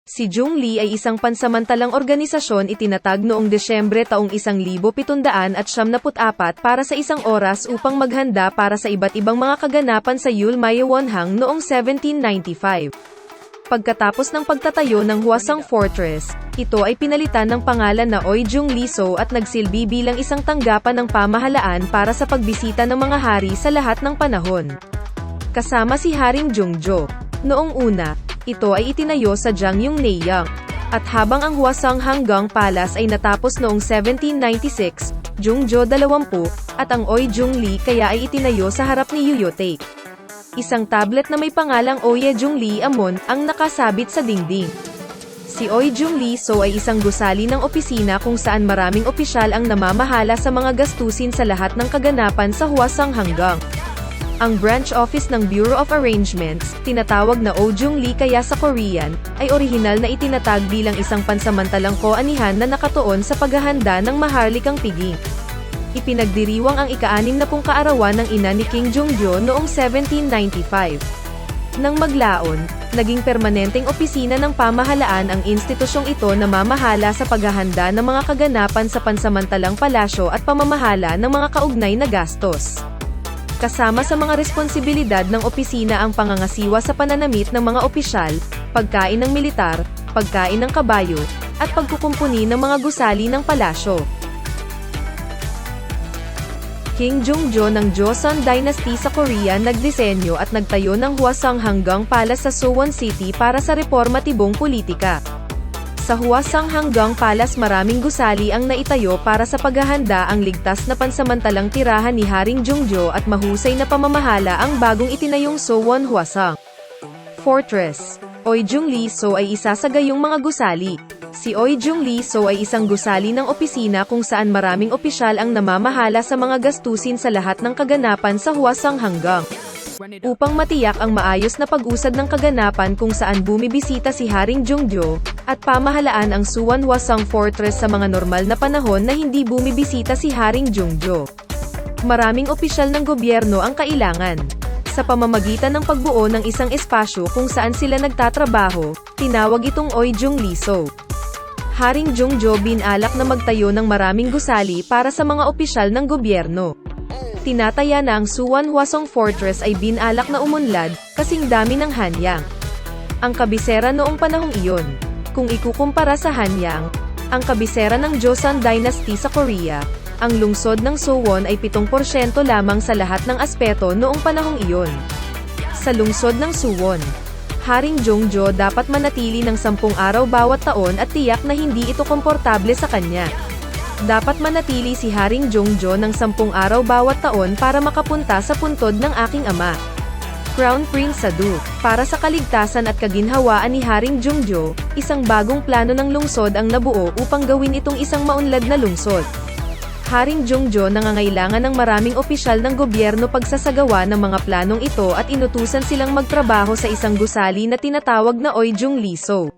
Si Zhongli ay isang pansamantalang organisasyon itinatag noong Desyembre taong 1774 para sa isang oras upang maghanda para sa iba't ibang mga kaganapan sa Yulmaye Wonhang noong 1795. Pagkatapos ng pagtatayo ng Hwasong Fortress, ito ay pinalitan ng pangalan na Oijungliso at nagsilbi bilang isang tanggapan ng pamahalaan para sa pagbisita ng mga hari sa lahat ng panahon. Kasama si Haring Jungjo. Noong una, ito ay itinayo sa Jangyungneyang. At habang ang Hwasong Hanggang Palace ay natapos noong 1796, Jungjo 20, at ang Oijungli kaya ay itinayo sa harap ni Yuyote. Isang tablet na may pangalang Oye Jungli Amon ang nakasabit sa dingding. Si Oijungli So ay isang gusali ng opisina kung saan maraming opisyal ang namamahala sa mga gastusin sa lahat ng kaganapan sa Hwasong Hanggang. Ang branch office ng Bureau of Arrangements, tinatawag na Ojungli kaya sa Korean, ay orihinal na itinatag bilang isang pansamantalang koanihan na nakatuon sa paghahanda ng maharlikang piging. Ipinagdiriwang ang ika-60 kaarawan ng ina ni King Jungjo noong 1795. Nang maglaon, naging permanenteng opisina ng pamahalaan ang institusyong ito na mamahala sa paghahanda ng mga kaganapan sa pansamantalang palasyo at pamamahala ng mga kaugnay na gastos. Kasama sa mga responsibilidad ng opisina ang pangangasiwa sa pananamit ng mga opisyal, pagkain ng militar, pagkain ng kabayo, at pagkukumpuni ng mga gusali ng palasyo. King Jungjo ng Joseon Dynasty sa Korea nagdisenyo at nagtayo ng Hwasong Hanggang Palace sa Suwon City para sa reformatibong politika. Sa Hwasong Hanggang Palace maraming gusali ang naitayo para sa paghahanda ang ligtas na pansamantalang tirahan ni Haring Jungjo at mahusay na pamamahala ang bagong itinayong Suwon Hwasong Fortress. Oijungli So ay isa sa gayong mga gusali. Si Oijungli So ay isang gusali ng opisina kung saan maraming opisyal ang namamahala sa mga gastusin sa lahat ng kaganapan sa Hwasong Hanggang. Upang matiyak ang maayos na pag-usad ng kaganapan kung saan bumibisita si Haring Jungjo, at pamahalaan ang Suwon Hwasong Fortress sa mga normal na panahon na hindi bumibisita si Haring Jungjo. Maraming opisyal ng gobyerno ang kailangan. Sa pamamagitan ng pagbuo ng isang espasyo kung saan sila nagtatrabaho, tinawag itong Oijungli So. Haring Jungjo binalak na magtayo ng maraming gusali para sa mga opisyal ng gobyerno. Tinataya na ang Suwon Hwasong Fortress ay binalak na umunlad, kasing dami ng Hanyang. Ang kabisera noong panahong iyon. Kung ikukumpara sa Hanyang, ang kabisera ng Joseon Dynasty sa Korea, ang lungsod ng Suwon ay 7% lamang sa lahat ng aspeto noong panahong iyon. Sa lungsod ng Suwon, Haring Jungjo dapat manatili ng 10 araw bawat taon at tiyak na hindi ito komportable sa kanya. Dapat manatili si Haring Jungjo ng 10 araw bawat taon para makapunta sa puntod ng aking ama, Crown Prince Sadu. Para sa kaligtasan at kaginhawaan ni Haring Jungjo, isang bagong plano ng lungsod ang nabuo upang gawin itong isang maunlad na lungsod. Haring Jungjo nangangailangan ng maraming opisyal ng gobyerno pagsasagawa ng mga planong ito at inutusan silang magtrabaho sa isang gusali na tinatawag na Oijungli So.